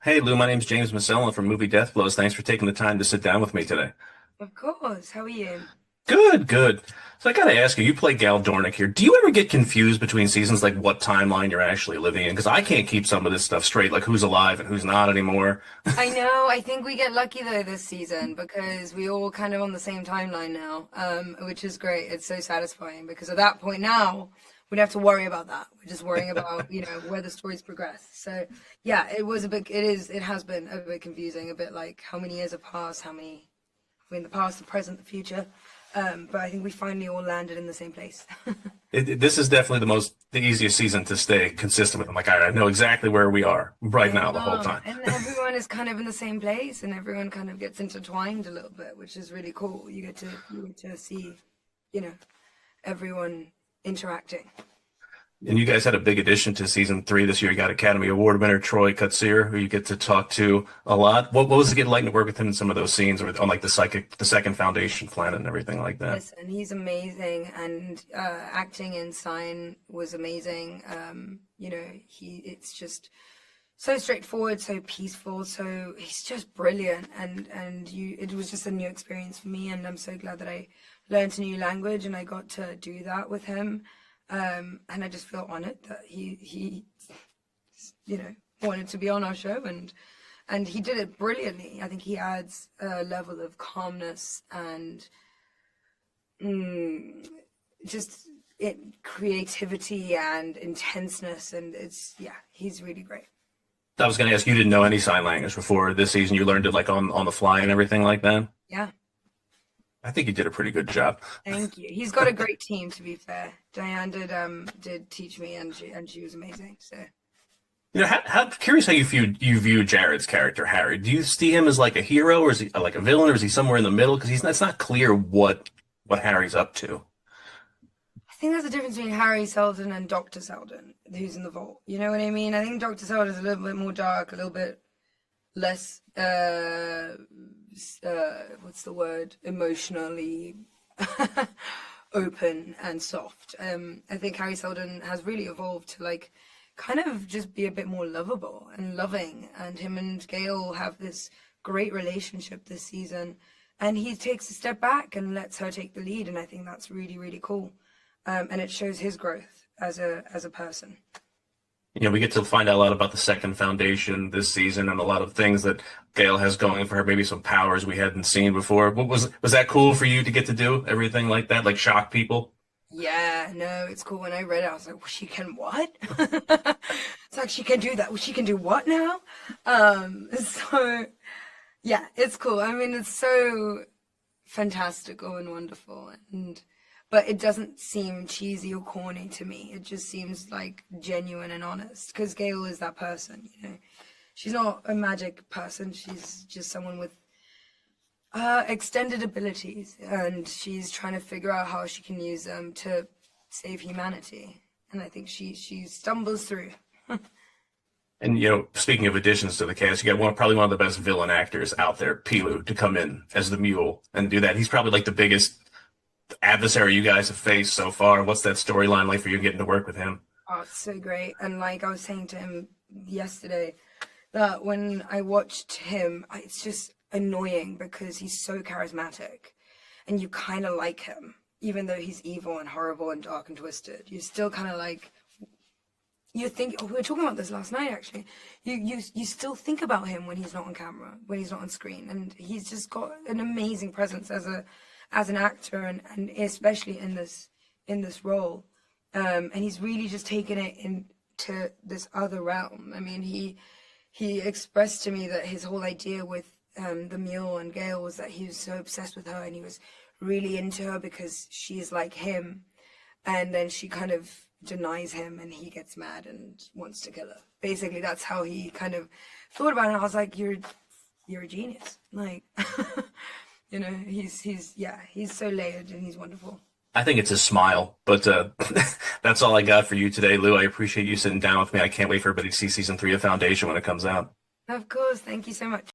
Hey Lou, my name's James Masella from Movie Death Blows. Thanks for taking the time to sit down with me today. Of course. How are you? Good, good. So I gotta ask you, you play Gal Dornick here. Do you ever get confused between seasons, like what timeline you're actually living in? Because I can't keep some of this stuff straight, like who's alive and who's not anymore. I know. I think we get lucky though this season because we all kind of on the same timeline now, which is great. It's so satisfying because at that point now we don't have to worry about that. We're just worrying about, where the stories progress. So yeah, it has been a bit confusing, a bit like how many years have passed, the past, the present, the future. But I think we finally all landed in the same place. This is definitely the easiest season to stay consistent with. I'm like, all right, I know exactly where we are right I now the whole know. time. And everyone is kind of in the same place and everyone kind of gets intertwined a little bit, which is really cool. You get to see, you know, everyone interacting. And you guys had a big addition to season three this year. You got Academy Award winner Troy Kotsur, who you get to talk to a lot. What was it like to work with him in some of those scenes, or on like the second Foundation planet and everything like that? Listen, he's amazing, and acting in Sign was amazing. It's just so straightforward, so peaceful, so he's just brilliant, it was just a new experience for me, and I'm so glad that I learned a new language and I got to do that with him. And I just feel honored that he wanted to be on our show and he did it brilliantly. I think he adds a level of calmness and just creativity and intenseness, and he's really great. I was going to ask, you didn't know any sign language before this season. You learned it like on the fly and everything like that. Yeah. I think you did a pretty good job. Thank you. He's got a great team, to be fair. Diane did teach me, and she was amazing. So How curious how you view Jared's character, Harry. Do you see him as like a hero, or is he like a villain, or is he somewhere in the middle? Because it's not clear what Harry's up to. I think there's a difference between Harry Seldon and Dr. Seldon, who's in the vault. You know what I mean? I think Dr. Seldon is a little bit more dark, a little bit less what's the word, emotionally open and soft. I think Harry Seldon has really evolved to like kind of just be a bit more lovable and loving, and him and Gail have this great relationship this season, and he takes a step back and lets her take the lead, and I think that's really, really cool. And it shows his growth as a person. We get to find out a lot about the second Foundation this season and a lot of things that Gail has going for her, maybe some powers we hadn't seen before. What was that cool for you to get to do everything like that, like shock people? Yeah, no, it's cool. When I read it, I was like, well, she can what? It's like she can do that. Well, she can do what now? So yeah, it's cool. I mean, it's so fantastical and wonderful, but it doesn't seem cheesy or corny to me. It just seems like genuine and honest because Gail is that person. She's not a magic person. She's just someone with extended abilities, and she's trying to figure out how she can use them to save humanity. And I think she stumbles through. And speaking of additions to the cast, you got probably one of the best villain actors out there, Pilu, to come in as the Mule and do that. He's probably like the biggest adversary you guys have faced so far. What's that storyline like for you getting to work with him? Oh, it's so great. And like I was saying to him yesterday, that when I watched him, it's just annoying because he's so charismatic and you kind of like him, even though he's evil and horrible and dark and twisted. You still kind of like, you think, we were talking about this last night actually, you still think about him when he's not on camera, when he's not on screen, and he's just got an amazing presence as an actor, and especially in this role, and he's really just taken it into this other realm. I mean, he expressed to me that his whole idea with the Mule and Gail was that he was so obsessed with her and he was really into her because she is like him, and then she kind of denies him and he gets mad and wants to kill her. Basically, that's how he kind of thought about it. I was like, you're a genius, like. He's so layered and he's wonderful. I think it's his smile, but that's all I got for you today, Lou. I appreciate you sitting down with me. I can't wait for everybody to see season three of Foundation when it comes out. Of course, thank you so much.